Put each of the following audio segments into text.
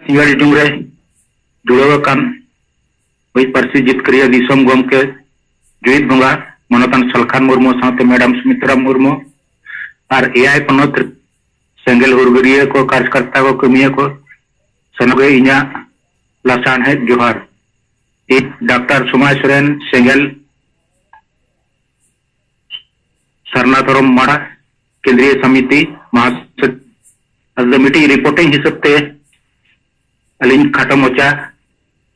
Single Dungre जुड़ावकान वही पार्सी जितकरिया दिसम गमके जुइत बंगा मनोतन सलखान मुर्मू साथे madam Sumitra Murmu और एआई पनोत सेंगल हुरगरिया को कार्यकर्ता को कमिया को सनगे इना लासान है जोहार एक डॉक्टर सुमाय सोरेन सेंगल सरनाधरम माड़ा केंद्रीय समिति महासचिव मीटिंग रिपोर्टिंग हिसाब से अलिंग खाटो मोचा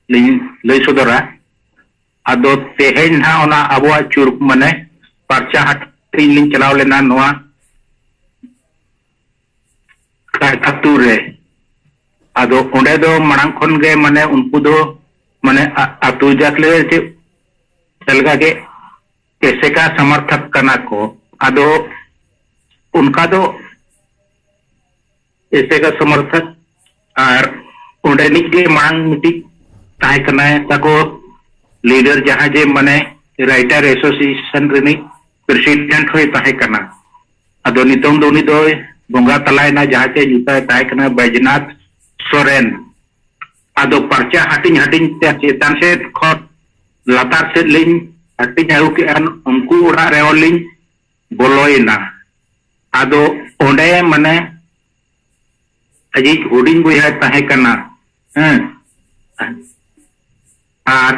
लई सदरा आदो तेहेन ना ओना आबुआ चुरुक माने परचा हाट लिंग चलाव लेना नोआ कातु रे आदो ओंडे दो मांग खन गे माने उनको दो माने आतु जाकले जे चलगा के कैसे का समर्थक कना को आदो उनका दो ऐसे का समर्थक और ओंडे निके मांग मिटी ताई कना ताको लीडर जहां जे माने राइटर एसोसिएशन रेनी प्रेसिडेंट होय ताई कना आदो नितों दोनी दो बोंगा तलायना जहां चे जुता ताई कना बैजनाथ सोरेन आदो परचा हटिंग हटिंग ते चेतन से खत लातार से लिंग हटिंग आउ के उनको उड़ा रे लिंग बोलोइना आदो ओंडे माने अजी हुडिंग बुया ताहे कना और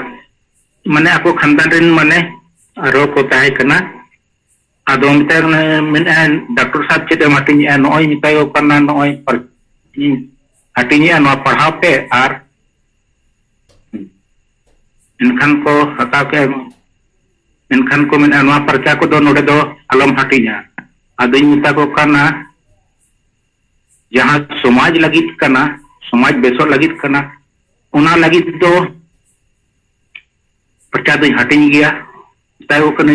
माने आपको खानदान रिन माने आरो को ताहे कना आदो मिता मेन डॉक्टर साहब चेते माटिंग नोय मितायो कना नोय पर हटिंग नो पढ़ाव पे और इनखान को हता के इनखान को मेन नो परचा को दो नोडे दो अलम हटिंग आदो मिता को कना जहां समाज लगित कना समाज बेसो लगित कना उना लगित दो परचा दो हटिंग गया तायो कने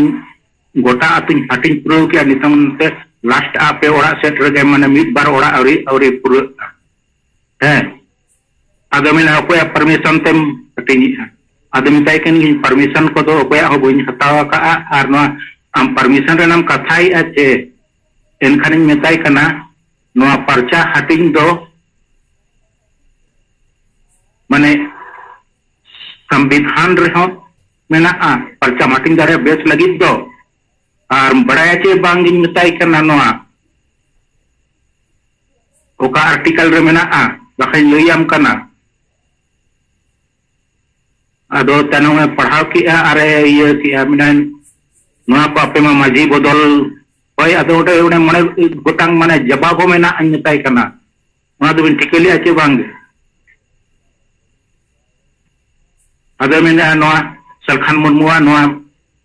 गोटा आतिन हटिंग पुरो के नितम ते लास्ट आपे ओड़ा सेट रे माने मिद बार ओड़ा औरी पुरो है आदो में अकोया परमिशन तेम हटिंग आदो मिताय कन परमिशन को दो अकोया हो बइन हतावा का आर नो आम परमिशन रे नाम कथाई आचे एनखान मिताय कना नोआ परचा हटिंग दो माने संविधान रहो मेना परचा हटिंग दारे बेस लगी दो और बड़ाया चे बांगिन मिताई करना नोआ ओका आर्टिकल रे मेना बाखै लइयाम कना आदो तनो में पढ़ाव की अरे ये की मिना नोआ को आपे माजी बदल होय आदो ओटे ओने मने गोटांग माने जवाब में ना मिताई कना ओना दो बिन ठिकेली आचे बांग आदो में नोआ सलखान मुर्मुआ नोआ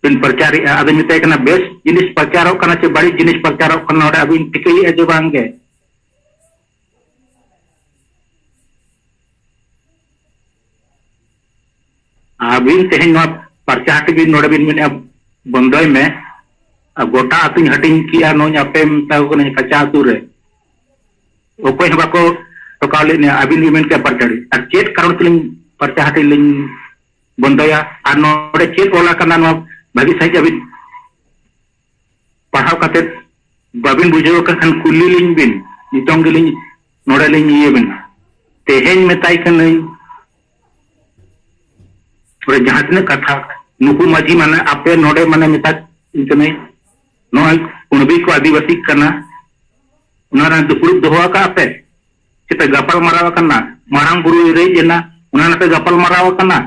बिन प्रचारी आदो मिताई कना बेस जिनिस प्रचारो कना चे बड़ी जिनिस प्रचारो कना ओटे अबिन ठिकेली आचे बांगे अबिन तेहन नोआ परचा हट बिन नोडे बिन में बंदोय में गोटा आतिन हटिंग किया नो आपे मिताओ कने कच्चा आतु रे ओकोय बाको टोकाले ने अबिन बिन के परचाड़ी और चेत कारण तलिन परचा हटिंग लिन बंदोया और नोडे चेत ओला कना नो भागी सही अबिन पढ़ाव काते बाबिन बुझो कखन कुली लिन बिन नितोंग लिन नोडे लिन ये बिन तेहेन मिताई कने और जहां तने कथा नुकु माजी माने आपे नोडे माने मिता इनकने नोय कुणबी को आदिवासी कना उनारा दुपुर दोहा का आपे चिते गपल मराव कना मारांग गुरु रे जेना उनाना पे गपल मराव कना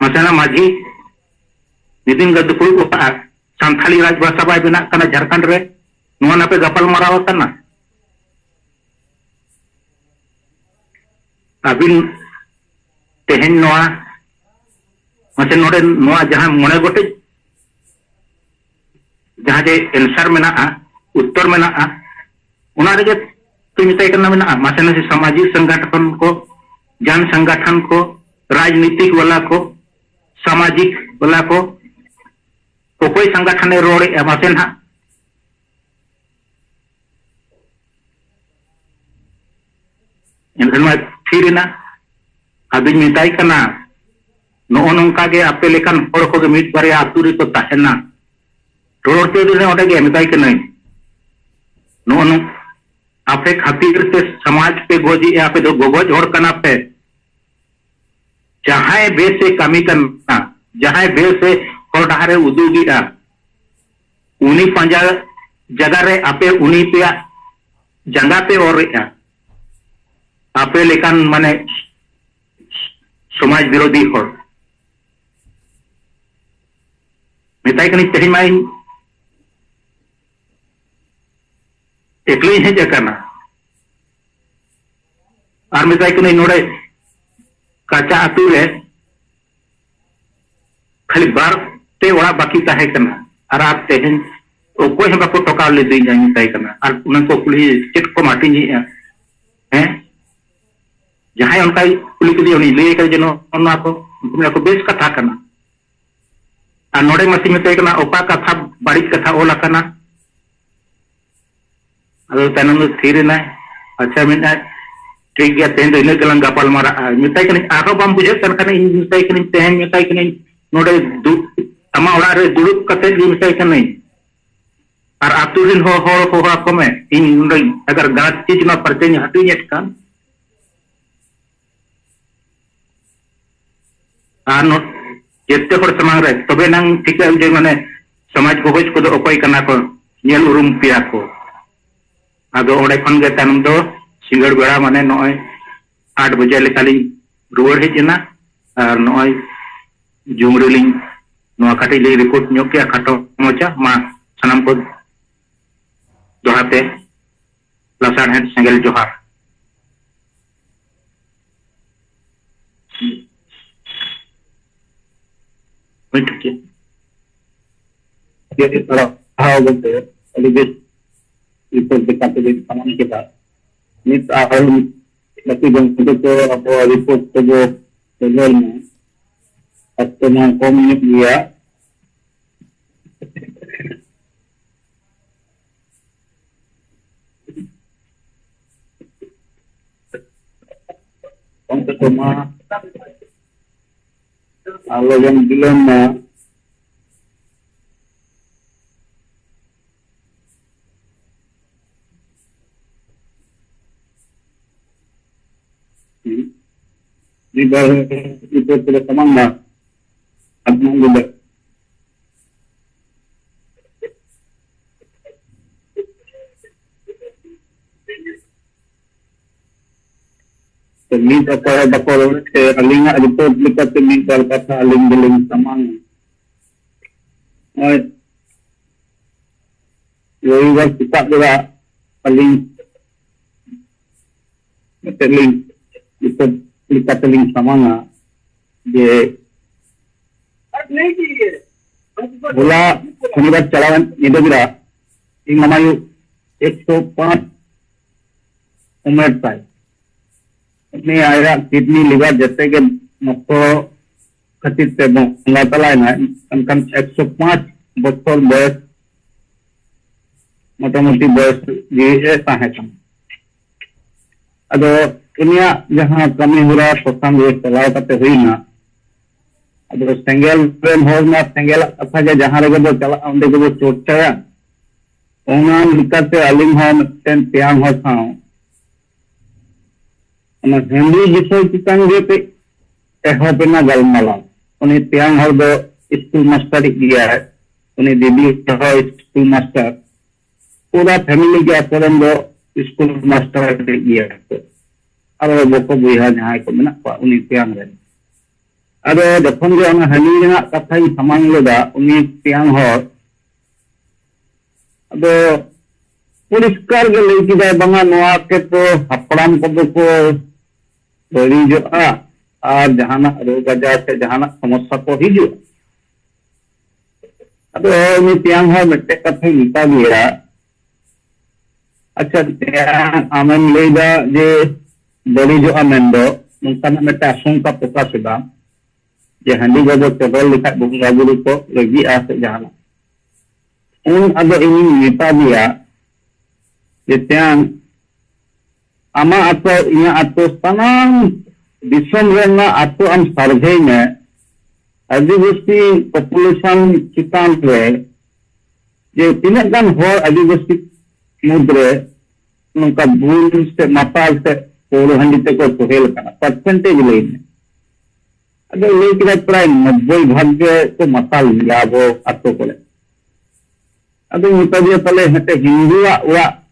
मसना माजी निदिन गदपुर को संथाली राजभाषा बाय बिना कना झारखंड रे नोना पे गपल मराव कना अबिन तेहेन नोआ मसे नोडे नोआ जहां मोने गोटे जहां जे आंसर में ना उत्तर में ना उना रे तो मिताई करना में ना मसे से सामाजिक संगठन को जन संगठन को राजनीतिक वाला को सामाजिक वाला को कोई संगठन ने रोड़े मसे ना इनखान में फिर ना अभी मिताई करना नो नोंका के आपे लेखन हर को मिट बारे आतु रे को ताहेना रोड़ते दिने ओटे के मिताई के नहीं नो नो आपे खातिर से समाज पे गोजी आपे दो गोगोज होड़ कना पे जहां बेसे कमी करना जहां बेसे हर डारे उदुगिया उनी पंजा जगह रे आपे उनी पे जंगा पे और आपे लेकिन माने समाज विरोधी हर मिताई कनी तेही माई एकली हेज करना और मिताई कनी नोड़े काचा आतु रे खाली बार ते वड़ा बाकी ताहे करना और आप तेहन कोई हम बाको टोका ले दी जाए मिताई करना और उनको कुली चिट को माटी जी हैं जहां उनका कुली के लिए ले कर जनो उनको बेस कथा करना और नोड़े मसी मिताई करना ओपा कथा बड़ी कथा ओला करना अदो तनन स्थिर ना अच्छा मिना ठीक गया तेन इन गलंग गपाल मारा मिताई कनी आरो बम बुझे कर मिताई कनी तेहन मिताई कनी नोड़े अमा ओड़ा रे दुड़ुब कते दी मिताई कनी और आतु रिन हो को में इन नोड़े अगर गलत चीज में परचे हटी नेट कान और नो जेते हर समांग रे तबे नंग ठीक जे माने समाज भोज को अकोय कना को नेल उरुम पिया को आदो ओड़े खन गे तनम दो सिंगड़ बेड़ा माने नय 8 बजे लेकाली रुवाड़ हेजना और नय जुमरेली नोआ काटी ले रिपोर्ट न्यो के खाटो मोचा मा सनम को दोहाते लसाड़ हेड सेंगल जोहार ठीक है ये थोड़ा हां बोलते हैं अभी बेस रिपोर्ट दिखाते हैं सामान के बाद नित आहल लकी बंद को अब रिपोर्ट को जो लेवल में अब तो मैं कॉम्युनिट लिया कौन तो मां आलोचन बिलोन में itu tidak semangat aku juga terminta para bakal alinga report dekat terminta kata aling-aling semangat yoi was kita juga paling terling itu likateling samanga je bola शनिवार चलावन निदगिरा इन हमारे 105 उम्र पाए अपने आया किडनी लिवर जैसे के मको खतित पे बंगा तला है ना कम 105 बच्चों बयस मोटा-मोटी बयस ये ऐसा है कम अदो दुनिया जहां कमी हो रहा सोसाम ये चलाव करते हुई ना अब सेंगल प्रेम हो ना सेंगल अच्छा के जहां रे बो चला उंडे को चोटया ओना निकते अलिंग हो टेन त्याग हो था ना हिंदी जिसो चिकन जे पे एहो पे ना गलमला उनी त्याग हो दो स्कूल मास्टर किया है उनी दीदी हो स्कूल मास्टर पूरा फैमिली के अपरन दो स्कूल मास्टर किया है अब बको बुहा जहां को मेना को उनी त्याग रे अब जखन जे ओना हनी रेना कथा ही समान लेदा उनी त्याग हो अब पुरस्कार के लई किदा बंगा नोआ के तो हपड़ाम को को बड़ी जो आ जहाना रोग आजार से जहाना समस्या को हिजु अब उनी त्याग हो मिटे कथा निका गया अच्छा आमन लेदा जे बड़ी जो अमेंडो उनका मेटा आशंका प्रकाश हुआ जे हंडी गो चबल लिखा बंगा बुरु को लगी आसे जाना उन अदो इन नेता दिया जे त्यान आमा आतो इया आतो तमाम दिसम रेना आतो आम सर्वे में आदिवासी पॉपुलेशन चितान रे जे तिना गान हो आदिवासी मुद्रे उनका भूल से माताल से पूर्व हंडी तक को हेल करना परसेंटेज लेने अदो लई किदा प्राय 90% को मसाल गया अब आतो को अदो निता दिया तले हटे हिंदुआ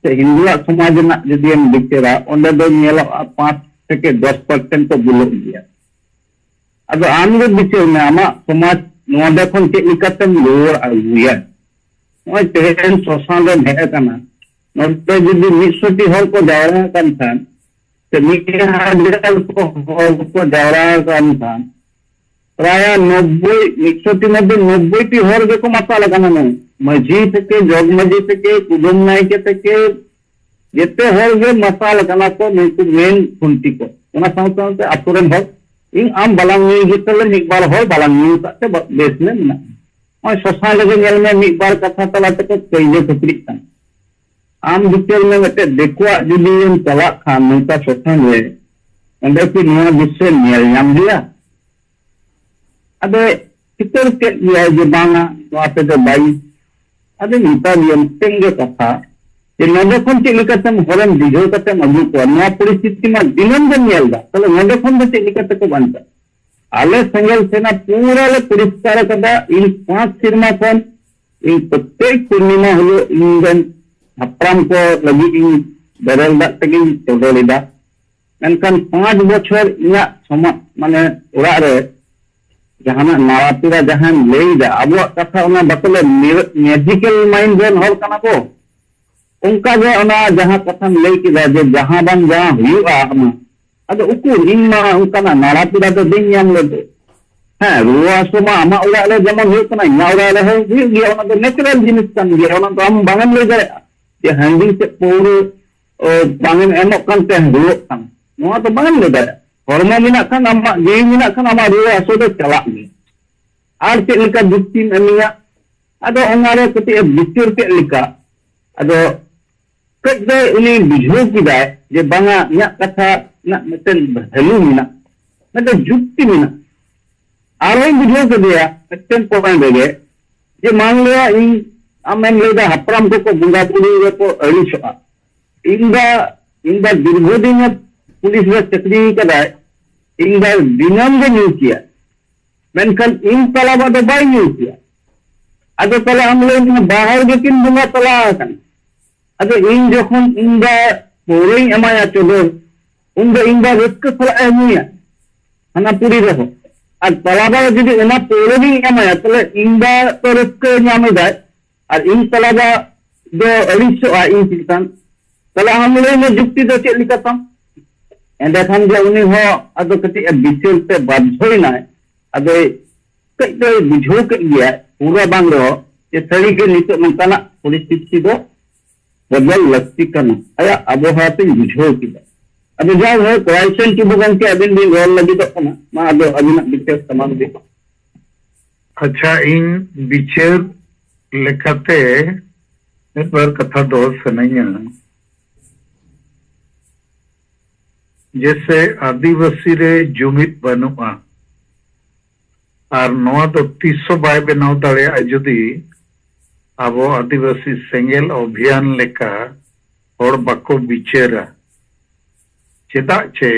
से हिंदुआ समाज ना जदि हम बिचरा ओंडे दो नेलो 5 থেকে 10% तो बुलो गया अदो आम गे बिचर में आमा समाज नोडे खन चे लिकातेम लोर आगुया नय तेहेन सोसान रे हेय काना नोडे जदि 100 हर को जावरा कान थान ते 1000 को जावरा कान थान प्राय 90 100 मध्य 90 हर को मसाला काना न मजी থেকে जग मजी থেকে कुदम नायके থেকে जेते हर गे मसाला काना को नुकु मेन खुंटी को ओना साउते आतुरेन हर इन आम बालांग नी गितले मिक बार हर बालांग नी ताते बेस में ना ओय सोसा लगे नेल में मिक बार कथा तला तक कइले खपरी कान आम बिचर में मते देखवा जुदी इन तला खान नोता सोथन रे अंदर की नया बिसे नेल नाम दिया अबे कितर के ये जे बांगा वाते दे बाई अबे निता नियम तेंगे कथा ये नोडे खन चे लिकातेम हरन दिजो कतेम अगु को नया परिस्थिति में दिनम दिन नेलदा तले नोडे खन दे चे लिकाते को बनता आले संगल सेना पूरा ले परिष्कार कदा इन 5 सिरमा खन इन प्रत्येक पूर्णिमा हलो इंगन हपराम को लगी इन बेरल दा तगी चोडोलिदा मेनकान 5 बछर इना समा माने ओरा रे जहां नावातीरा जहां लेदा अब कथा ओना बतले मैजिकल माइंड जन हर कना को उनका जे ओना जहां कथा लई किदा जे जहां बन जहां हुआ अमा अदो उकुर इन्ना उनका नावातीरा तो दिन याम ले हां रुआ सोमा अमा ओरा ले जमन हुई कना nya ओरा ले हो गया ओना तो नेचुरल जिनिस कान गया ओना तो हम बांगन ले जाए जे हैंडिंग से पूरे बांगन एमक कान ते रुआ कान नोआ तो बांगन ले जाए hormon minak kan ama gei minak kan ama ruwa asoda chalak ni ar cek lika bukti ania ado ongare keti bicur cek lika ado kede ini bijho kida je banga nyak kata nak meten bahelu minak nada jukti minak aro bijho ke dia meten point dege je मान लिया इन amen leda hapram ko bunga puli ko ari soa inda dirghodin police में चक्री कदा इंगा दिनम they knew किया मेनकन इन तला बद bye new किया अदो तला हम लोग बाहर के किन बुंगा तला कन अदो इन जखन इंगा पोरे एमाया चोदो उंगा इंगा रस्क तला एमिया हना पूरी रहो और तला बा जदि एना पोरे भी एमाया तले इंगा तो रस्क न्यामे दाय और इन तला बा दो अरिसो आ इन चितान तला हम लोग में जुक्ति दो चेक लिखता एंड खान जो उन्हीं हो अदो कति बिचर ते बाध्य ना अदो कई तो बुझो के गया पूरा बांग रो ये सड़ी के नितो नंकाना परिस्थिति दो बदल लगती करना आया अबोहा पे बुझो की अबे जाओ है क्वेश्चन की बुगन के अबिन भी रोल लगी तो ना मा अदो अबिन बिचर समान दे अच्छा इन बिचर लेखते एक बार कथा दो सुनाइया जैसे आदिवासी रे जुमित बनुआ और नवा तो 300 बाय बनाव दाड़े जुदी आबो आदिवासी सेंगेल अभियान लेका और बाको बिचेरा चेदा चे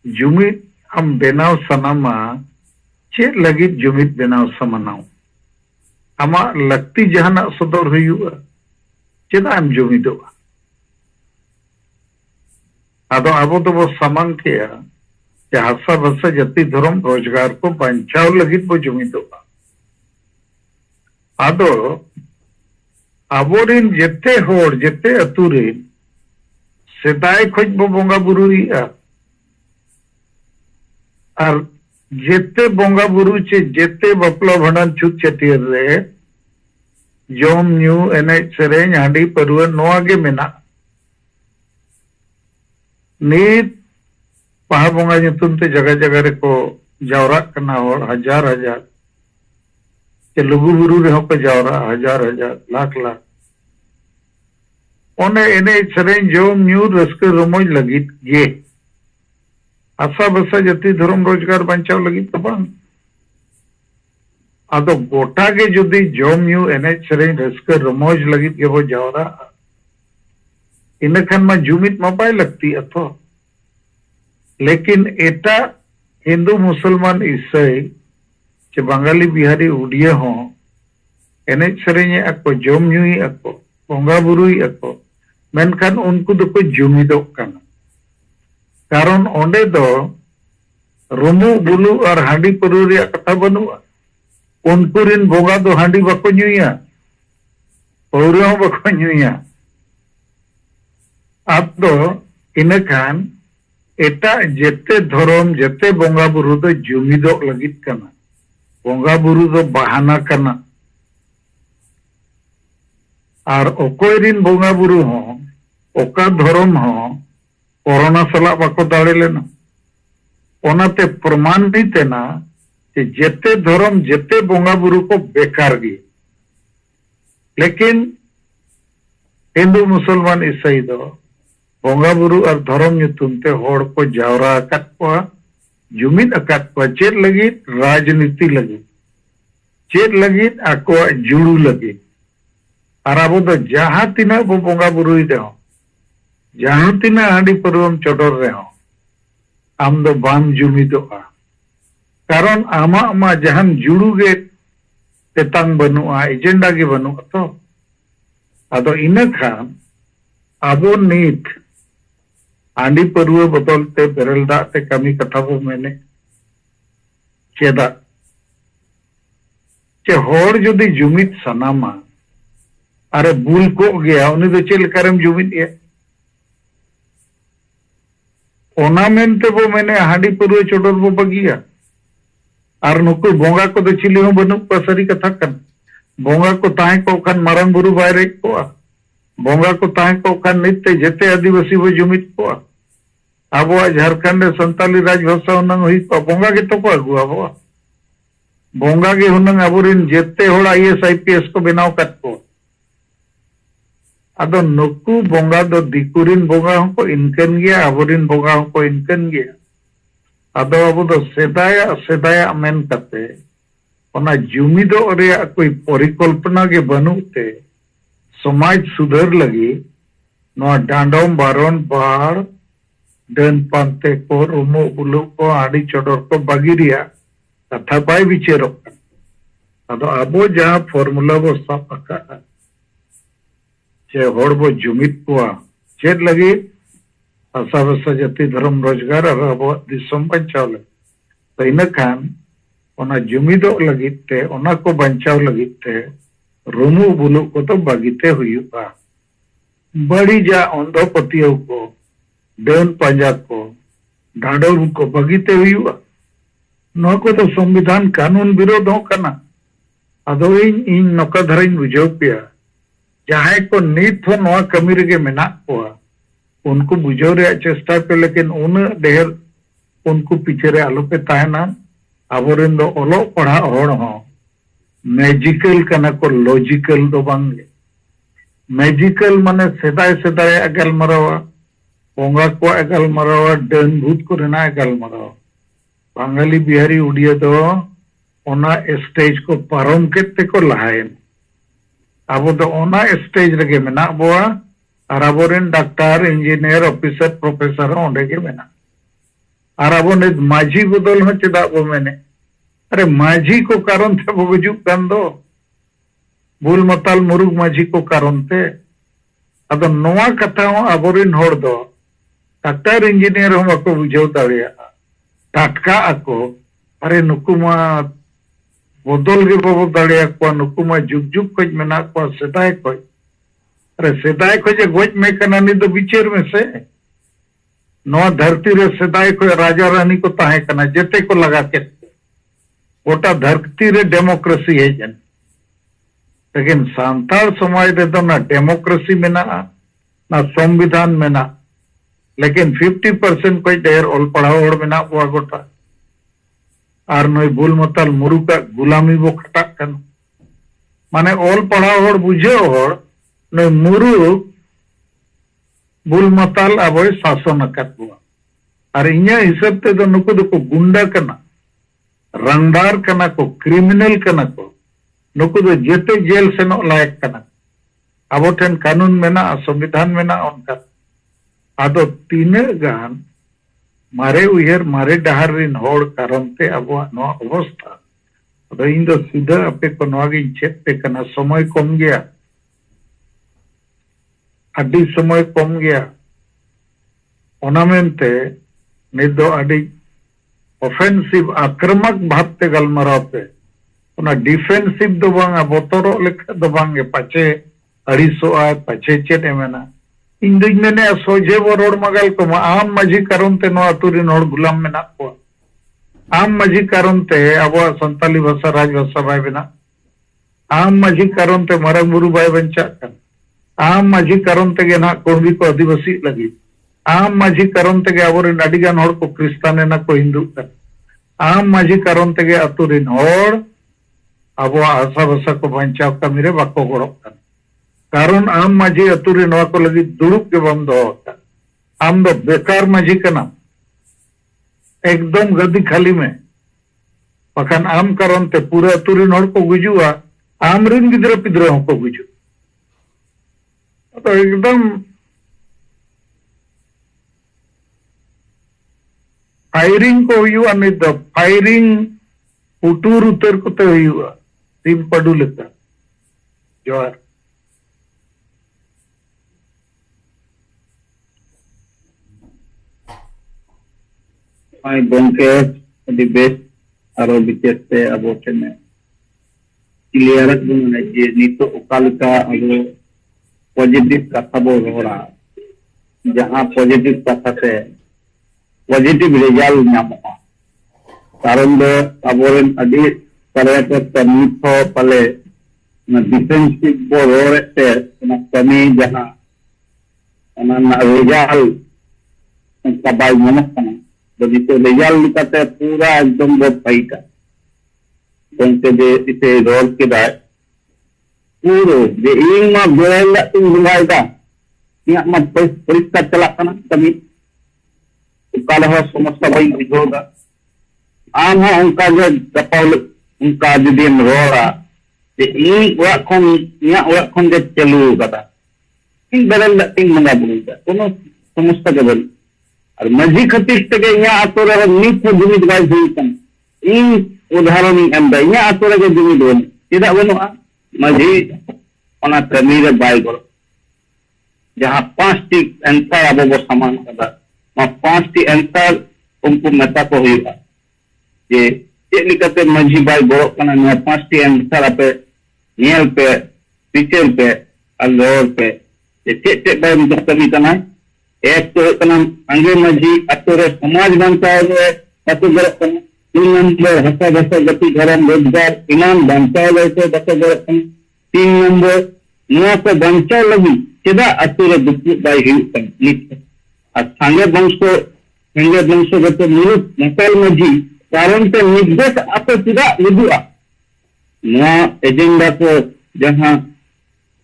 जुमित हम बनाव सनामा चे लगी जुमित बनाव समनाव आमा लगती जहाना सदर हुआ चेदा हम जुमिदो आदो आबो तो वो सामान किया कि हासा भसा जति धर्म रोजगार को बंचाव लगित बो जुमिदो आदो आबोरिन जेते होर जेते अतुरिन सेदाय खोज बो बोंगा बुरुई और जेते बोंगा बुरु चे जेते बपला भंडान छुत चटियर रे जोम न्यू एने सेरेन हांडी परवा नोआ गे मेना नीत पहा बोंगा nyutum ते जगह जगह रे को जावरा करना और हजार हजार के लुगु बुरु रे हो को जावरा हजार हजार लाख लाख ओने एने सेरेन जोम न्यू रस्क रमोज लगित गे आशा बसा जति धर्म रोजगार बंचाव लगी तो बांग आदो गोटा के जुदी जोम न्यू एने सेरेन रस्क रमोज लगित के वो जावरा इनखान में जुमित मपाई लगती अथो लेकिन एटा हिंदू मुसलमान ईसाई चे बंगाली बिहारी उड़िया हो एनेज सेरेंगे अको जोम न्यूई अको बोंगा बुरुई अको मेनखान उनको दो को जुमिदोग कना कारण ओंडे दो रुमु बुलु और हांडी परू रे कथा बनुआ उनको रिन बोंगा दो हांडी बको न्यूया पौरे हो बको न्यूया अब दो इनखान एटा जेते धर्म जेते बोंगा बुरु दो जुमिदोग लगित कना बोंगा बुरु दो बहाना कना और ओकोय रिन बोंगा बुरु हो ओका धर्म हो कोरोना सला बाको दाड़े लेना ओनाते प्रमाण नहीं तेना कि जेते धर्म जेते बोंगा बुरु को बेकार गी लेकिन हिंदू मुसलमान ईसाई दो बोंगा बुरु और धर्म ᱧᱩᱛᱩᱢ ते होड़ को जावरा अकात को जुमिद अकात को चेत लगित राजनीति लगित चेत लगित आको जुड़ू लगित और अब दो जहां तिना बो बोंगा बुरुई दे जहां तिना हांडी परुम चोडर रे हो आम दो बाम जुमिदोआ कारण आमा आमा जहां जुड़ू गे तेतांग बनुआ एजेंडा गे बनुआ तो अदो इना खान आबो नीत आंडी परुआ बदलते बेरल दाते कमी कथा बो मैंने चेदा चे होड़ जुदी जुमिद सनामा अरे बुल को गया उन्हें तो चेल करम जुमिद ये ओनामेंटे बो मैंने हांडी परुआ चोडर बो बगिया और नुकु बोंगा को तो चिली हो बनु पसरी कथा कन बोंगा को ताहे को खान मारंग बुरु बायरे को बोंगा को ताहे को खान नित्य जेते आदिवासी वो जुमित को अब झारखंड संताली राजभाषा हुनंग हुई को बोंगा के तो को अगु अब बोंगा के हुनंग अबुरिन जेते होड़ आईएएस आईपीएस को बनाव कत को अदो नुकु बोंगा दो दिकुरिन बोंगा को इनकन गया अबुरिन बोंगा को इनकन गया अदो अब दो सेदाया मेन कते ओना जुमिदो रे कोई परिकल्पना के बनुते समाज सुधर लगी नवा डांडोम बारोन बाड़ डन पांते को रुमो बुलु को आड़ी चोडर को बगिरिया कथा बाय विचारो अदो अबो जहां फॉर्मूला बो सापका जे होड़ बो जुमिद को चेद लगी आशा व्यवस्था जाति धर्म रोजगार और अबो दिसम बचाव तो इन खान ओना जुमिदो लगिते ओना को बचाव लगिते रुमु बुलु को तो बगीते हुआ बड़ी जा अंधो पतियों को डन पंजा को डांडोर को बगीते हुआ नो को तो संविधान कानून विरोध हो कना अदो इन नौका धरइन बुझाव पिया जहां को नीत हो नवा कमी रे मेना को उनको बुझाव रे चेष्टा पे लेकिन उन ढेर उनको पीछे रे आलो पे ताहना आबोरेन दो ओलो पढ़ा होड़ हो मैजिकल कना को लॉजिकल दो बांगे मैजिकल माने सेदाय सेदाय अगल मरावा बोंगा को अगल मरावा डन भूत को रेना अगल मरावा बंगाली बिहारी उड़िया दो ओना स्टेज को पारम केते को लहायन अब दो ओना स्टेज रगे मेना बोआ और आबोरेन डॉक्टर इंजीनियर ऑफिसर प्रोफेसर ओंडे के मेना और आबो ने माझी बदल हो चेदा बो मैंने अरे माझी को कारण थे वो गुजुक गन दो बुल मताल मुरुग माझी को कारण थे अदो नोआ कथा हो आबोरिन होड़ दो डॉक्टर इंजीनियर हम को बुझाव दाड़िया टाटका आको अरे नुकुमा बदल गे बाबो दाड़िया को नुकुमा जुग जुग कोज मेना को सेदाय कोज अरे सेदाय को जे गोज में कना नि दो बिचेर में से नोआ धरती रे सेदाय को राजा रानी को ताहे कना जेते को लगा के गोटा धरती रे डेमोक्रेसी है जन लेकिन सांताल समाज रे तो ना डेमोक्रेसी में ना संविधान में ना लेकिन 50% कोई ढेर ओल पढ़ाओ होड़ में ना हुआ गोटा और नई बुल मताल मुरु का गुलामी वो खटा कन माने ओल पढ़ाओ होड़ बुझे होड़ नई मुरु बुल मताल अब शासन अकत हुआ और इन्या हिसाब ते तो नुकु दो को गुंडा कना रंगदार कना को क्रिमिनल कना को नुकु दो जेते जेल से नो लायक कना अब ठेन कानून में ना संविधान में ना उनका आदो तीन गान मारे उयहर मारे डहार रिन होड़ कारण ते अबो नो अवस्था अदो इन दो सीधा अपे को नोगी चेक पे कना समय कम गया अड्डी समय कम गया ओना मेनते नित दो अड्डी ऑफेंसिव आक्रमक भावते गलमराव पे ओना डिफेंसिव दो बांगा बोतरो लेखा दो बांगे पाचे अड़ीसो आय पाचे चेट एमेना इन दुई मेने सोजे वो रोड मगल को आम मजी कारण ते नो अतुरी नोड़ गुलाम में ना को आम मजी कारण ते अब संताली भाषा राजभाषा बाय बिना आम मजी कारण ते मरंग बुरु बाय बंचा कर आम मजी कारण ते ना कोर्बी को आदिवासी लगी आम मजी कारण ते अब अडिगान होड़ को क्रिस्ताने ना को हिंदू कर आम मजी कारण ते अतुरी नोड़ अब आशा भाषा को बंचाव का मेरे बाको गड़ो कर कारण आम माझी अतुरी नवा को लगी दुड़ुब के बम दो आम दो बेकार माझी कना एकदम गदी खाली में पखान आम कारण ते पूरे अतुरी नोड़ को गुजुआ आम रिन गिद्रा पिद्रा को गुजु तो एकदम फायरिंग को हुआ नहीं तो फायरिंग उटूर उतर को तो हुआ सिम पडू लेता जोर आई गोंके अभी बेस आरो बिचेते अबो चेने क्लियर बुने जे नितो ओकालका अबो पॉजिटिव कथा बो रोड़ा जहां पॉजिटिव कथा से पॉजिटिव रिजल्ट नामोगा कारण दो अबोरेन अडी पर्यटक नितो पले ना डिफेंसिव बो रोड़ते ना कमी जहां ना रिजल्ट उनका बाय मनकना तो रिजल्ट निकाते पूरा एकदम बहुत फाइट है उनके जे इसे रोल के बाद पूरो जे इन मा गोल तुम बुलाए दा या मा परीक्षा चला करना कभी काल हो समस्या भाई बुझोगा आम हो उनका जो दपाल उनका जो दिन रोड़ा जे इन वक्त जे चलू कदा इन बदल तीन मंगा बुझा कोनो समस्या के बल और मजी खतीर तक आतो नित जुमिद बाय इन उदाहरण एम आतो जुमिद बन चेदा बनुआ मजी कमी बाय गो जहां 5टी एंसार अब बो समान कदा 5टी एंसार उनको मेता को हुआ जे चेलिकाते मजी बाय गो 5टी एंसार पे नियल पे पिचर पे और लोर पे चे बाय कमी करना एक तो अंगे मजी अतुरे समाज बंचाव अतु तीन नंबर हसा भसा गति धर्म रोजगार इनाम बंचाव से तीन नंबर नुआ को बंचाव लगी चेदा अतुरे दुखी बाय सांगे वंश गत मुलुक नकल मजी कारण ते निर्देश आप चेदा लिदुआ नुआ एजेंडा को जहां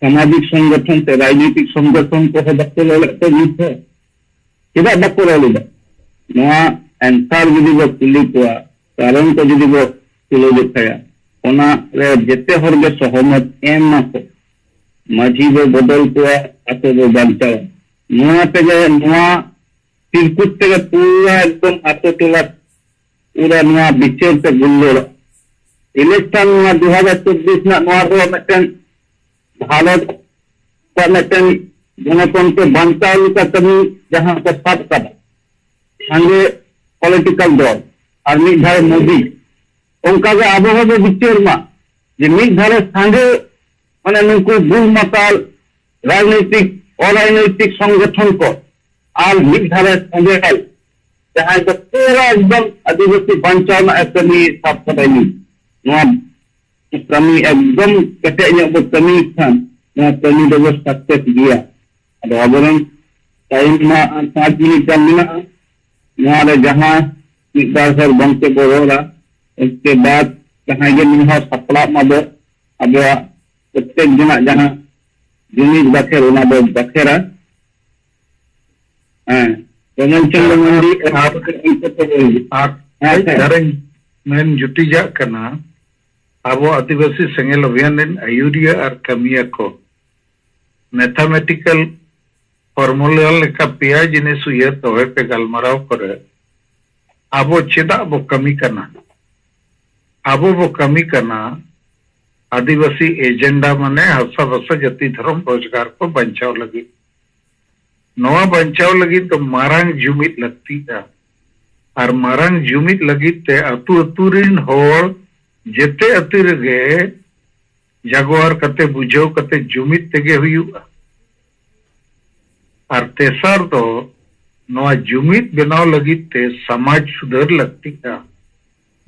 सामाजिक संगठन से राजनीतिक संगठन को बक्को लगते नित है चेदा बक्को रोलिदा नुआ एंसार जुदी बो कुली कोआ कारण को जुदी बो कुलो दिखाया ओना रे जेते हरगे सहमत एम ना को माझी बो बदल कोआ अतो बो बंचाव नुआ पे नुआ तिरकुट ते पूरा एकदम अतो टोला पूरा नुआ बिचर ते गुल्लो इलेक्शन नुआ 2024 ना नुआ रो मेटन भारत का मेटन जनगणना बंचाव का कमी जहां को साथ कर संगे पॉलिटिकल दल और मिड धारे मोदी उनका जो आबहावा बिचार मा जे मिड धारे संगे माने नुकु गुल मताल राजनीतिक अराजनीतिक संगठन को और मिड धारे संगे जहां को पूरा एकदम आदिवासी बंचाव ना कमी साफ कराई नोआ कमी एकदम कटे कमी खान कमी दो सक्सेस गया अबरन टाइम में 5 मिनट का मिना जहां मिदार सर बंके बोरा उसके बाद जहां ये मिना सपला मदो अब प्रत्येक दिन जहां जुमिद बखेर ओना दो बखेरा रोमंचल मंडी आप धरन मेन जुटी जा करना अब आदिवासी सेंगेल अभियान आयुरिया और कमिया को मैथमेटिकल फॉर्मूला लेका पिया जिनिस उयर तोहे पे गलमराव करे ᱟᱵᱚ ᱪᱮᱫᱟᱜ ᱵᱚ ᱠᱟᱹᱢᱤ ᱠᱟᱱᱟ? ᱟᱵᱚ ᱵᱚ ᱠᱟᱹᱢᱤ ᱠᱟᱱᱟ आदिवासी एजेंडा माने हसा बसा जाति धर्म रोजगार को बचाव लगी नवा बचाव लगी तो मारांग जुमित लगती है और मारांग जुमित लगी ते अतु अतु रिन होर जेते अतु रगे जागवार कते बुझाव कते जुमित तेगे हुयुआ और तेसर तो नवा जुमित बनाव लगी ते समाज सुधार लगती है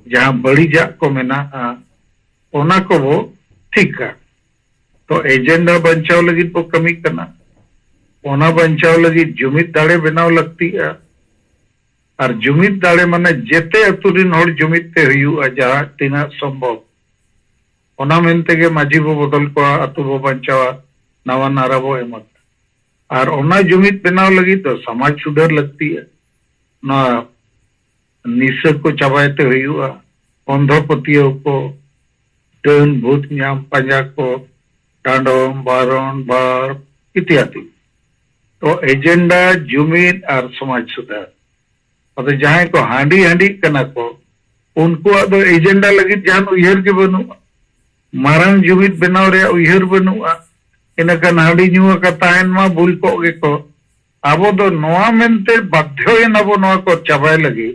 जहां बड़ी जा को मेना ओना को वो ठीक है तो एजेंडा बचाव लगी वो कमी करना ओना बचाव लगी जुमित दाड़े बनाव लगती है और जुमित दाड़े माने जेते अतुरिन होड़ जुमित ते हुयुआ जहां तीना संभव ओना मेनते के माझी बो बदल को अतु बो बचावा नवा नारा बो एमत और ओना जुमित बनाव लगी तो समाज सुधार लगती है ना निशा को चबायते हुयुआ अंधपतियों को डन भूत न्याम पंजा को डांडोम बारण बार इत्यादि तो एजेंडा जुमित और समाज सुधार अब जहां को हांडी हांडी कना को उनको अब एजेंडा लगी जहां उयहर के बनु मारंग जुमित बनाव रे उयहर बनुआ इनका हांडी न्युआ का तायन मा भूल को गे को आबो दो नोआ मेनते बाध्य नबो नोआ को चबाय लगी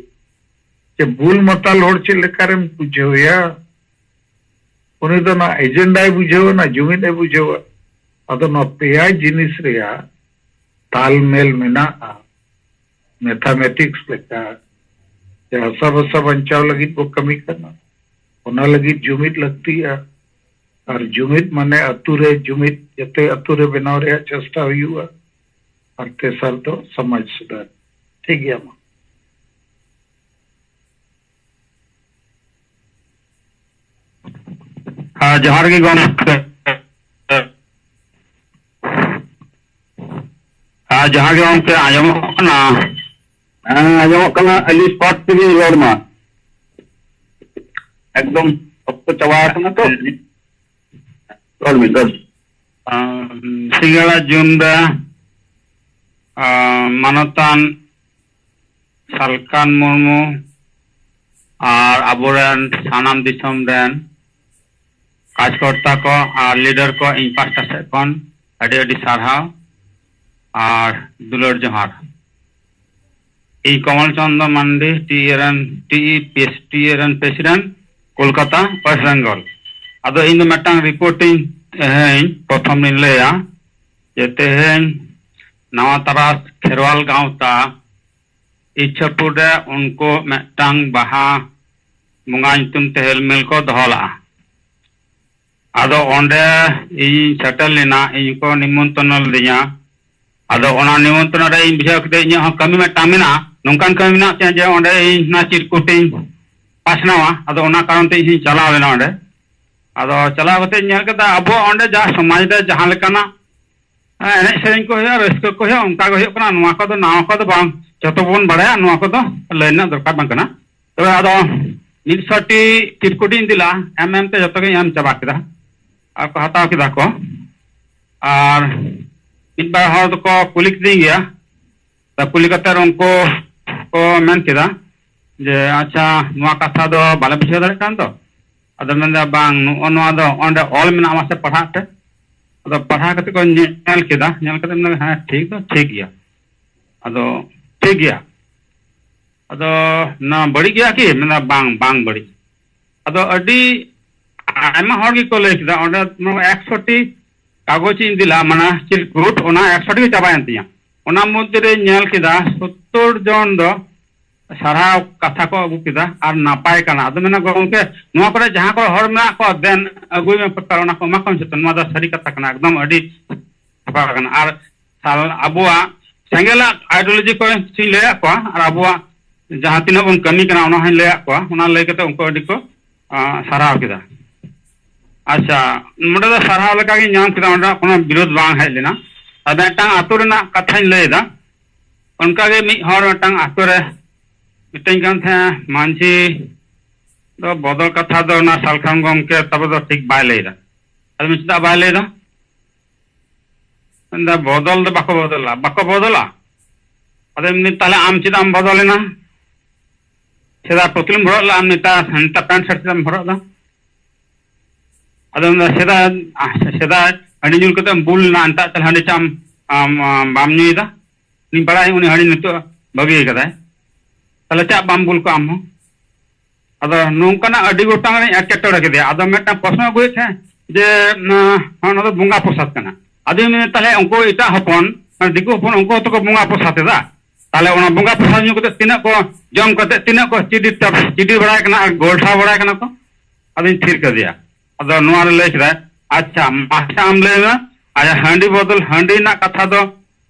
जे भूल मताल होड़ चे लेकारेम बुझेया उनी तो ना एजेंडा बुझेवा ना जुमित बुझेवा अदो ना पेया जिनिस रेया तालमेल मेना मैथमेटिक्स लेका जे हसा बसा बचाव लगी वो कमी करना ओना लगी जुमित लगती है और जुमित माने अतुरे जुमित जते अतुरे बनाव रे चेष्टा हुयुआ और तेसर तो समाज सुधार ठीक है मा हाँ जोहार गे गॉमके हाँ जोहार गे गॉमके आजमो कना आजमो कना अली स्पॉट पे भी रोड मा एकदम अब तो चवा कना तो रोड में दस सिंगला जून दा मानतान सालकान मुर्मू और आबोरेन सानाम दिसम रेन काजकर्ता को और लीडर को इन पास्टा से कौन अड़ी अड़ी सारहाव और दुलर जोहार ई कमल चंद्र मांडी टीएरएन प्रेसिडेंट कोलकाता वेस्ट बेंगल अदो इन दो मेटांग रिपोर्टिंग हेन प्रथम दिन लेया जे तेहेन नवा तरास खेरवाल गांवता इच्छापुर रे उनको मेटांग बाहा मुंगा ᱧᱩᱛᱩᱢ ते हेलमेल को दोहला आदो ओंडे इन सेटल लेना इनको निमंत्रण लेया आदो ओना निमंत्रण रे इन बुझाव कते इन कमी में टामिना नोंकान कमी ना जे ओंडे इन ना चिरकुटिंग पासनावा आदो ओना कारण ते इन चलाव लेना ओंडे आदो चलाव कते ᱧᱮᱞ कदा अबो ओंडे जा समाज रे जहां लेकाना एने सेरेन को होया रस्क को होया उनका को होया नवा को दो नाव को दो बांग जतो बोन बड़ाया नवा को दो लेना दरकार बांग कना तो आदो निसटी चिरकुटिंग दिला एमएम ते जतो के हम चबा केदा आपको हटाओ के दाको और इन बार हर तो को कुलिक दी गया तो कुलिकतर उनको को मेन केदा जे अच्छा नुआ कथा दो बाले बुझे दाड़े कान तो अदो मेंदा बांग नुआ दो ओंडे ऑल मेना मासे पढ़ाते अदो पढ़ा कते को नेल केदा नेल कते मेन हां ठीक तो ठीक गया अदो ठीक गया अदो ना बड़ी गया कि मेना बांग बांग बड़ी अदो अडी आयमा हर को लय किदा ओंडे 100टी कागज इन दिला माना चिरकुट ओना 100टी चाबायन तिया ओना मध्य रे नेल किदा 70 जन दो सारा कथा को अगु किदा और नापाय काना अदो मेना गमके नोआ करे जहां को हर मेना को देन अगुई में पत्ता ओना को माकम जतन नोआ दा सरी कथा काना एकदम अडी छापा काना और साल अबुआ सेंगेला आइडियोलॉजी को सिन लेया को और अबुआ जहां तिना बन कमी काना ओना हन लेया को ओना लय कते उनको अडी को साराव किदा अच्छा मोटे तो सारा लगा के नाम किदा ओंडा कोनो विरोध बांग है लेना अब टांग आतुर ना कथा लेदा उनका के मी हर टांग आतुर मिटिंग कान थे मानसी तो बदल कथा दो ना सालखान गम के तब तो ठीक बाय लेदा अब मिस्ता बाय लेदा अंदा बदल दो बाको बदला अब एमनी ताले आम चिदाम बदलेना सेदा पतलून भरल आम नेता नेता पैंट शर्ट से भरल अदो सेदा सेदा हंडी जुल कते बुल ना अंता तल हंडी चाम बाम नुईदा नि बड़ा उनी हंडी नितो बगी कदाय तले चा बाम बुल को आम हो अदो नोंकना अडी गोटांग रे एकेटोड़ केदे अदो मेटा प्रश्न गुए थे जे न तो बुंगा प्रसाद कना अदो ने तले उनको इटा हपन दिको हपन उनको तो बुंगा प्रसाद दा ताले ओना बुंगा प्रसाद नु कते तिना को जम कते तिना को चिडी बड़ा कना गोल्ठा बड़ा कना को अदो थिर कर दिया अदो नोआ ले छदा अच्छा माथा आम लेना आया हंडी बदल हंडी ना कथा दो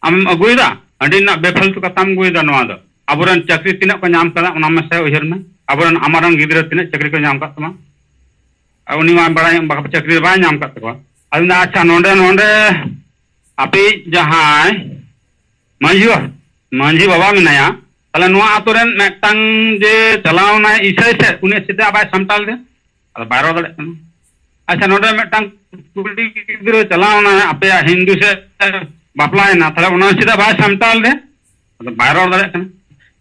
आम अगुइदा हंडी ना बेफालतू कथा आम अगुइदा नोआ दो अबरन चाकरी तिना को नाम कदा ओना में से उहर में अबरन अमरन गिदरा तिना चाकरी को नाम कतमा उनी मा बड़ा बाक चाकरी बा नाम कतको अदना अच्छा नोंडे नोंडे आपे जहां मांझी बाबा मेनाया तले नोआ आतोरेन मेटांग जे चलावना इसे से उनी सिदा बाय समताल दे अद बारो दले अच्छा नोडे मेटांग कुड़ी गिदरा चलावना आपे हिंदू से बापलायना तले उना सिदा बाय समताल दे अद बारो दले कन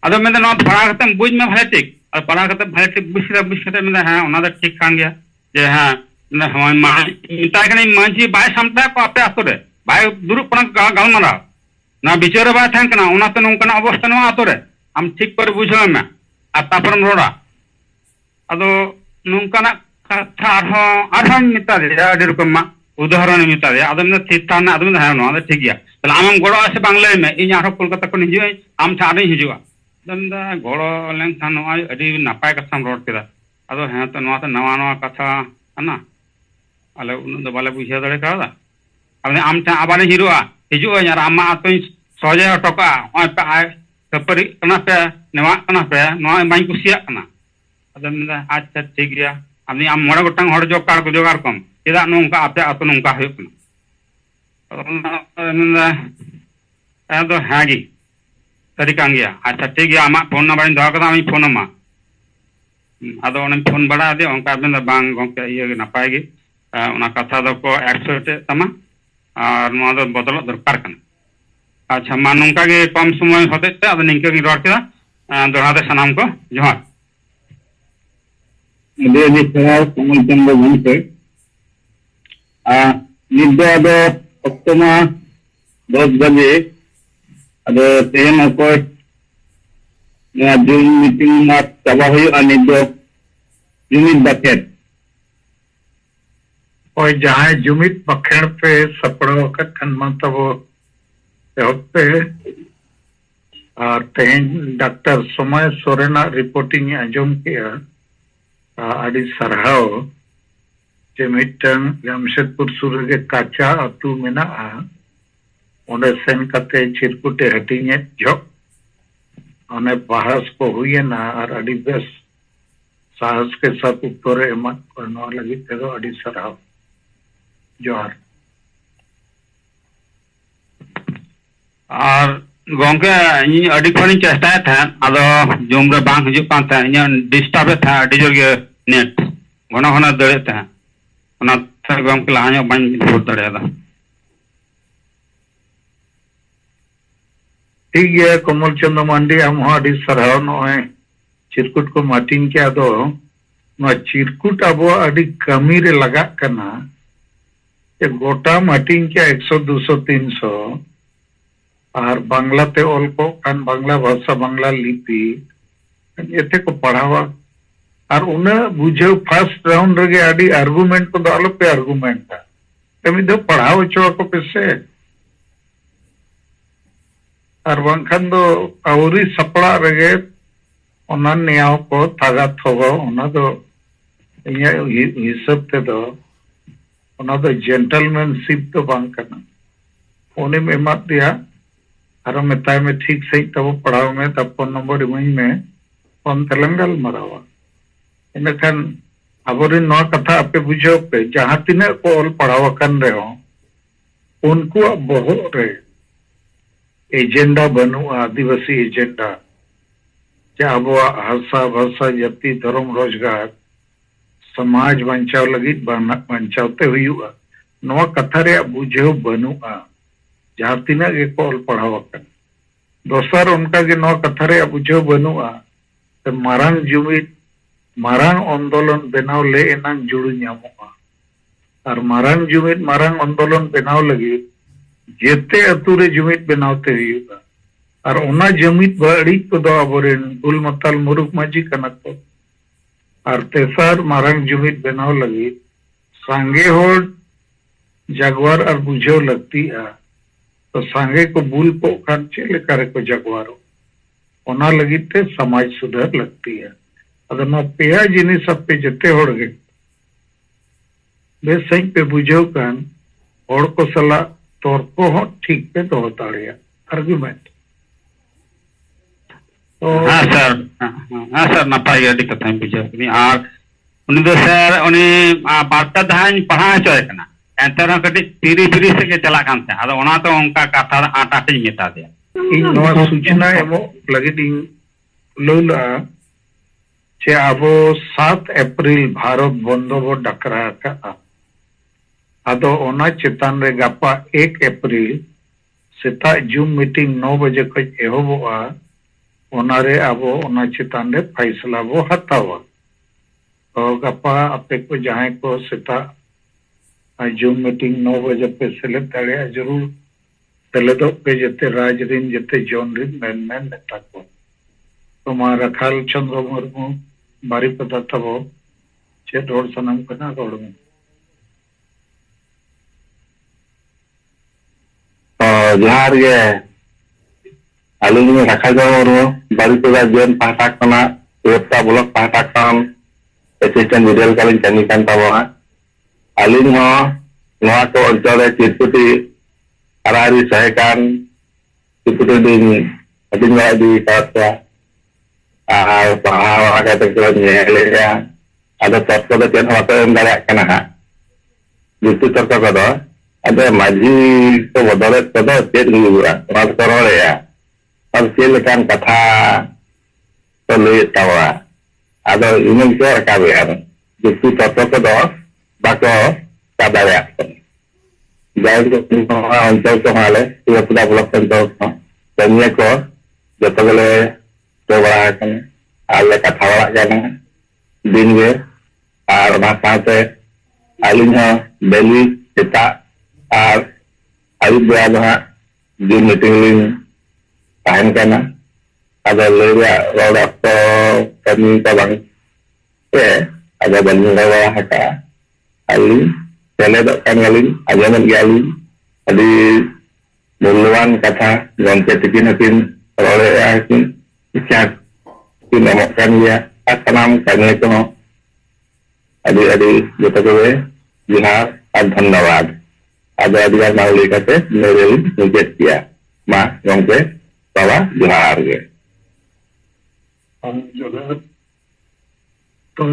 अद मेदे नो पढ़ा कते बुझ में भाले ठीक और पढ़ा कते भाले ठीक बुझ कते मेदे हां उना दे ठीक कान गया जे हां ना हम मिटा कने मांझी बाय समता को आपे आतोरे बाय दुरुप कना गालमारा ना बिचारे बाय थान कना उना तो नोंकना अवस्था नो आतोरे आम ठीक पर बुझो में आ तापरम रोड़ा अदो नोंकना कथा आरहम मिता दे आदि रकम मा उदाहरण मिता दे आदम ने थिताना आदम ने हानो आदे ठीक गया तले आमम गोड़ो आसे बांग्ला में इन आरो कोलकाता को हिजुआ आम छाड़े हिजुआ दंदा गोड़ो लेन थानो आय अडी नापाय कथाम रोड केदा अदो हां तो नवा नवा कथा अना आले उन दो बाले बुझा दड़े कादा अबने आम था आबारे हिरुआ हिजुआ यार आमा तो सोजे टका ओय पे आय कपरी कना पे नवा कना पे नवा बाई कुसिया कना अदम ने अच्छा ठीक गया अबनी आम मोड़ा गोटांग हर जोकार को जोगार कम चेदा नोंका आपे आतो नोंका हुयुक कना अदो हागी तरी कान गया अच्छा ठीक गया आमा फोन नंबर दो कदा आमी फोन मा अदो ओने फोन बड़ा दे ओंका अबन बांग गोंके ये नापाय गे ओना कथा दो को 100 तमा और नोआ दो बदल दरकार कना अच्छा मा नोंका गे कम समय होते ते अदो निंका गे रोड केदा दोहा दे सनाम को जोहार दे सराव कमल चंद्र गंसे निद्दो अदो अक्टोमा 10 बजे अदो तेन अकोय नोआ जूम मीटिंग मा चाबा हुयुआ निद्दो जुमित बखेर और जहां जुमित बखेड़ पे सपड़ो कथन मतलब होते और तेन डॉक्टर समय सोरेना रिपोर्टिंग आजम किया आदि सरहाव जे मिटन जमशेदपुर सुर के काचा अतु मेना ओंडे सेन कते चिरकुटे हटिंगे जो ओने बहस को हुई ना और अडी बेस साहस के साथ उत्तरे एमत करना लगी तेरो अडी सरहाव जोहार और गोंके इन अडी खनी चेष्टा था अदो जोम रे बांग हिजु कान था इन डिस्टर्ब था अडी जोर गे नेट घना घना दड़े था ओना था गोंके लाहायो बान भोर दड़े दा ठीक है कमल चंद्र मांडी हम अडी सरहाव नोए चिरकुट को माटिंग के अदो नो चिरकुट अबो अडी कमी रे लगा कना ये गोटा माटिंग के 100 200 300 और बांग्ला ते ऑल को कान बांग्ला भाषा बांग्ला लिपि एते को पढ़ावा और उन्हें बुझे फर्स्ट राउंड रे आदि आर्गुमेंट को दालो पे आर्गुमेंट था तमी दो पढ़ाओ चो को पेसे और वंखन दो औरी सपड़ा रे ओना नियाव को थागा थोगो ओना दो इया हिसाब ते दो ओना दो जेंटलमैनशिप तो बांग करना ओने में मत दिया हर मेताय में ठीक सही तब पढ़ाओ में तब फोन नंबर इमाई में फोन तेलंगाल मरावा इनखान अबोरी नौ कथा आपे बुझो पे जहां तिने को ऑल पढ़ावा कन रहे हो उनको बहुत रे एजेंडा बनु आदिवासी एजेंडा क्या अब हसा भाषा जाति धर्म रोजगार समाज बचाव लगी बचावते हुआ नवा कथा रे बुझे बनुआ जहां तीना के कॉल पढ़ावा दोसर उनका के नवा कथा रे बुझे बनुआ मारांग जुमिद मारांग आंदोलन बनाव ले एनांग जुड़ू नामोगा और मारांग जुमिद मारांग आंदोलन बनाव लगी जेते अतुरे जुमिद बनावते हुआ और ओना जुमिद बड़ी को दो अबोरेन गुल मतल मुरुक माजी कनक और तेसार मारांग जुमिद बनाव लगी सांगे होड़ जगवार और बुझेव लगती है तो सांगे को बुल को खान चले करे को जगवारो ओना लगी ते समाज सुधार लगती है अगर ना पेया जिनी सब पे जते होड़ गए बेस सही पे बुझेव कान होड़ को सला तौर को हो ठीक पे तो होता है आर्गुमेंट तो हाँ सर नपाय अड़ी कथा बुझाव कनी और उनी दो सर उनी बार्ता धान पढ़ा चोय कना एंतर कटी तीरी तीरी से के चला कान से आदो ओना तो उनका कथा आटा से मेता दे इन नवा सूचना एमो लगी इन लोला चे आबो 7 अप्रैल भारत बंदो बो डकरा का आदो ओना चेतान रे गपा 1 अप्रैल सेता जूम मीटिंग 9 बजे को एहोबोआ ओना रे आबो ओना चेतान रे फैसला बो हतावा तो गपा आपे को जहां को सेता जूम मीटिंग 9 बजे पे सेलेक्ट करे जरूर सेलेदो पे जते राजरिन जते जोनरिन मैन नेता को तो मा रखाल चंद्र मुर्मू बारी पता तबो चे रोड सनम कना रोड में जोहार गे आलिंग में रखा जाओ बारी पदा जेन पाटा कना वेबता ब्लॉक पाटा कान असिस्टेंट वीडियो कालिंग कमी कान ताबा आलिंग हो नवा को अंचल चिरपुटी अरारी सहकान चिरपुटी दिन अदिन वादी काटया आर पहाड़ आगे तक ले गया ada toko do tian hoto ndara kana ha itu toko ko do ada maji to bodole ko do ted ngura ras korole ya ar silakan katha to le tawa ada inung ko ka be ar itu toko ko do bako kadaya jai ko onto ko hale ia puda blok to tanya ko joto gele to bala kan ale katha wala jana दिन गे और साथे आलिंग daily सेता और आयुब बेला दो जो meeting लिंग ताहन करना अगर ले रोड अक्तो कमी का बंग ए अगर बंग लगा हटा आलिंग चले दो kan आलिंग ajaran आलिंग अभी मूल्यवान कथा गंते तिकिन हकिन रोले हकिन क्या कि नमस्कार या असलाम करने को अभी अभी जो तक वे बिहार और धन्यवाद अब अधिकार मामले का से मेरे लिए निकेत किया माँ गंगे बाबा बिहार गए तो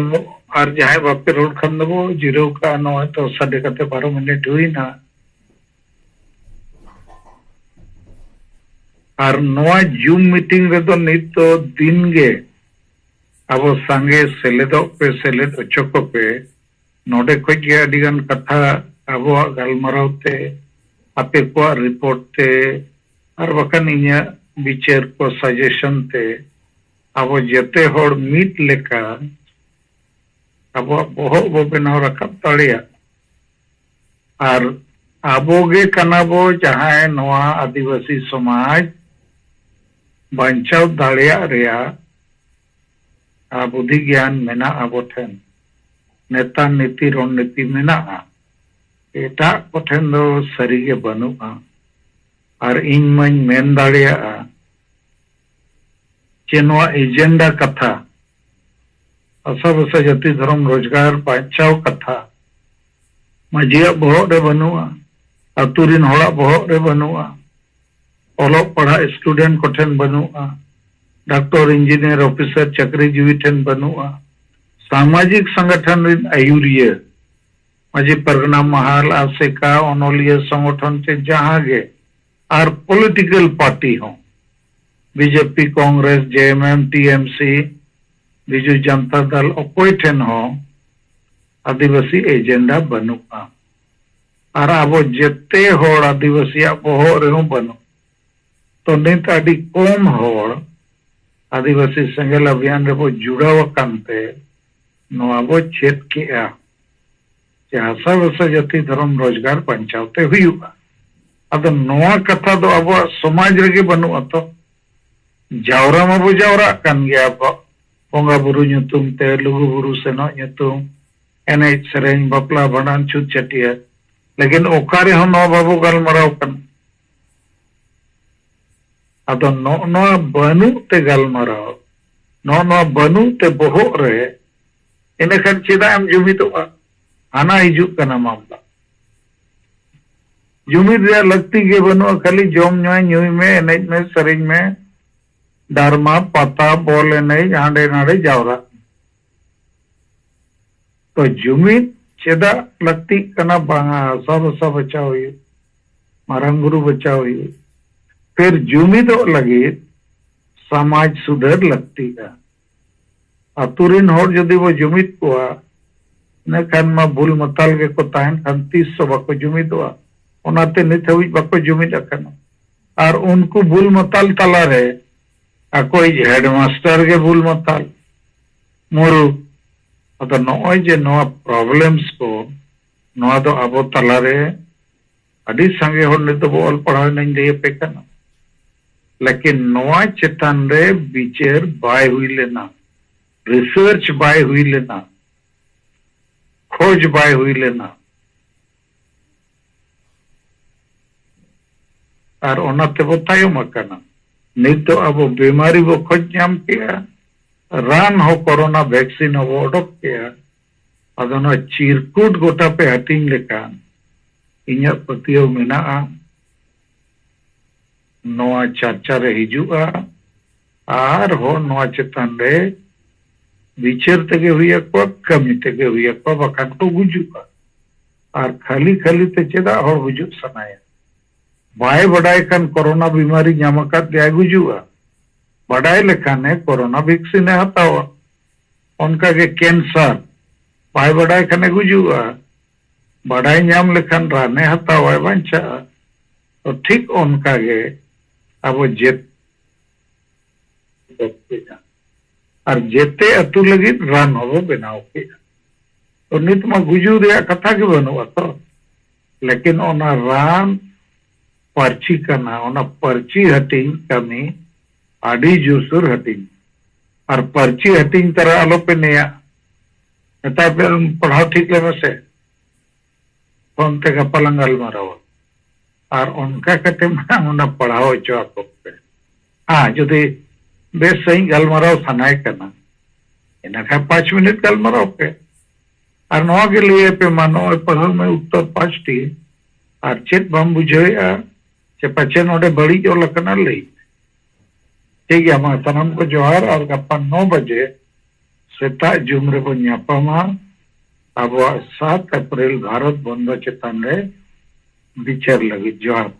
और जहाँ बापे रोड खंड वो जीरो का नो है तो साढ़े कते 12 मिनट हुई ना और नवा जूम मीटिंग रे तो नहीं तो दिन गे अब संगे सेलेदो पे सेलेद ओचको पे नोडे को के अडिगन कथा अब गलमरावते आपे को रिपोर्ट ते और बकन इया विचार को सजेशन ते अब जते होड़ मीट लेका अब बहुत वो बनाव रखब तड़िया और आबोगे कनाबो जहां नवा आदिवासी समाज बंचाव दाड़िया रिया बुद्धि ज्ञान मेना आबो ठेन नेता नीति रणनीति मेना एटा को ठेन दो सरीगे बनुआ और इन मन मेन दाड़िया चेनवा एजेंडा कथा असबस जाति धर्म रोजगार बचाव कथा मजिया बहुत रे बनुआ अतुरिन होड़ा बहुत रे बनुआ ओलो पढ़ा स्टूडेंट को ठेन बनुआ डॉक्टर इंजीनियर ऑफिसर चक्री जीवी ठेन बनुआ सामाजिक संगठन आयुरिय माजी परगना महाल आसेका अनोलिया संगठन से जहां गे और पॉलिटिकल पार्टी हो BJP Congress JMM TMC Biju Janata Dal अकोय ठेन हो आदिवासी एजेंडा बनुआ और अब जेते होड़ आदिवासी बोहो रे बनु तो नित अडी कम होड़ आदिवासी सेंगेल अभियान रे बो जुड़ाव अकानते नोआ बो चेत केआ जे हासा भाषा जाति धर्म रोजगार पंचावते हुयुगा अदो नोआ कथा दो अब समाज रेगे बनुआ तो जावरा मा बो जावरा कान गया बोंगा बुरु nyutum ते लुगु बुरु सेनो nyutum एने सेरेन बपला भांडन छूत चटिया लेकिन ओकारे हम नोआ बाबू गलमराव कन अदो नोआ बनु ते गलमराव नोआ बनु ते बोहोग रे इने खान चेदा एम जुमिदोआ आना हिजुग कना मामला जुमिद रे लगती के बनुआ खाली जोम न्युई में एनेज में सरेज में डारमा पता बोल एनेज हांडे नाडे जावरा तो जुमिद चेदा लगती कना बांगा सब बचाव हुई मारंग गुरु बचाव हुई फिर जुमिद लगे समाज सुधर लगती का अतुरिन होर यदि वो जुमिद कोआ ने खान मा भूल मताल के को ताहन खान 300 बको जुमिदवा ओनाते नित हविज बको जुमिद अकना और उनको भूल मताल तला रे कोई हेडमास्टर के भूल मताल मोरू अतो नॉय जे नोआ प्रॉब्लम्स को नोआ दो अबो तला रे अडी संगे होर नित बो ऑल पढ़ाव नहीं दे पे कना लेकिन नोआ चेतन रे विचार बाय हुई लेना रिसर्च बाय हुई लेना खोज बाय हुई लेना और ओनाते बो तायम अकना नित तो अब बीमारी बो खोज नाम किया रान हो कोरोना वैक्सीन हो ओडक किया अदो चिरकुट गोटा पे हटिंग लेकान इन्या पतियो मेना नोआ चर्चा रे हिजुआ आर हो नोआ चेतन रे विचार तेगे हुई को कमी तेगे हुई को बखान को गुजुआ और खाली खाली ते चेदा और गुजु सनाया बाय बडाय खान कोरोना बीमारी नामका दया गुजुआ बडाय लेखाने कोरोना वैक्सीन हतावा उनका के कैंसर बाय बडाय खाने गुजुआ बडाय नाम लेखान राने हतावा बंचा तो ठीक उनका के अब जेत और जेते अतु लगी रान हो बनाव के तो नित मा गुजु रे कथा के बनुआ तो लेकिन ओना रान पर्ची करना ओना पर्ची हटिंग कमी आडी जोसुर हटिंग और पर्ची हटिंग तरह आलो पे नया नेता पे पढ़ाओ ठीक ले में से फोन ते का पलंगल मारो और उनका कटे में उना पढ़ाओ जो आपको पे हाँ जो दे बेस सही गल मारो सनाए करना इन्हें का 5 मिनट गल मारो पे और नौ के लिए पे मानो पढ़ो में उत्तर 5 टी और चेत बम बुझे चे पचे नोडे बड़ी जो लकना ले ठीक है हमारा सनम को जोहार और गप्पा 9 बजे सेता जुमरे को न्यापमा अब 7 अप्रैल भारत बंद चेतन रे विचार लगी जोहार